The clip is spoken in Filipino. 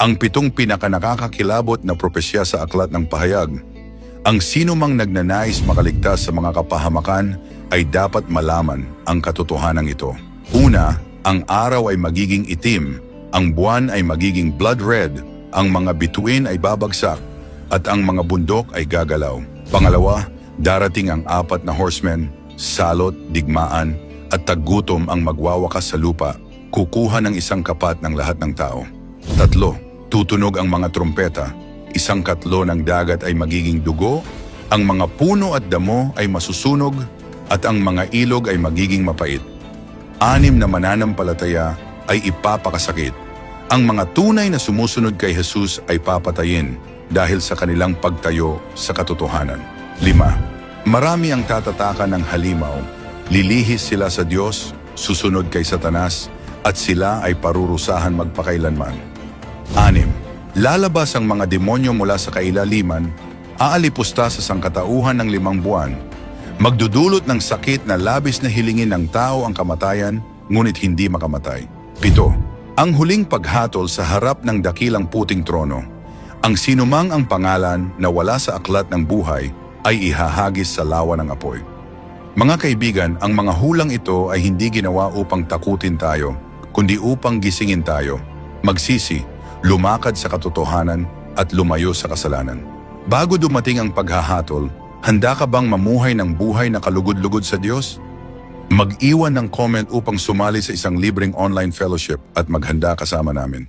Ang 7 pinakanakakakilabot na propesya sa Aklat ng Pahayag. Ang sino mang nagnanais makaligtas sa mga kapahamakan ay dapat malaman ang katotohanan ito. Una, ang araw ay magiging itim, ang buwan ay magiging blood red, ang mga bituin ay babagsak, at ang mga bundok ay gagalaw. Pangalawa, darating ang 4 na horsemen, salot, digmaan, at taggutom ang magwawakas sa lupa, kukuha ng isang kapat ng lahat ng tao. 3, tutunog ang mga trumpeta, 1/4 ng dagat ay magiging dugo, ang mga puno at damo ay masusunog, at ang mga ilog ay magiging mapait. 6 na mananampalataya ay ipapakasakit. Ang mga tunay na sumusunod kay Jesus ay papatayin dahil sa kanilang pagtayo sa katotohanan. 5, marami ang tatatakan ng halimaw, lilihis sila sa Diyos, susunod kay Satanas, at sila ay parurusahan magpakailanman. 6, lalabas ang mga demonyo mula sa kailaliman, aalipusta sa sangkatauhan ng 5 buwan, magdudulot ng sakit na labis na hilingin ng tao ang kamatayan, ngunit hindi makamatay. 7, ang huling paghatol sa harap ng dakilang puting trono. Ang sinumang ang pangalan na wala sa aklat ng buhay ay ihahagis sa lawa ng apoy. Mga kaibigan, ang mga hulang ito ay hindi ginawa upang takutin tayo, kundi upang gisingin tayo, magsisi, lumakad sa katotohanan at lumayo sa kasalanan. Bago dumating ang paghahatol, handa ka bang mamuhay ng buhay na kalugod-lugod sa Diyos? Mag-iwan ng comment upang sumali sa isang libreng online fellowship at maghanda kasama namin.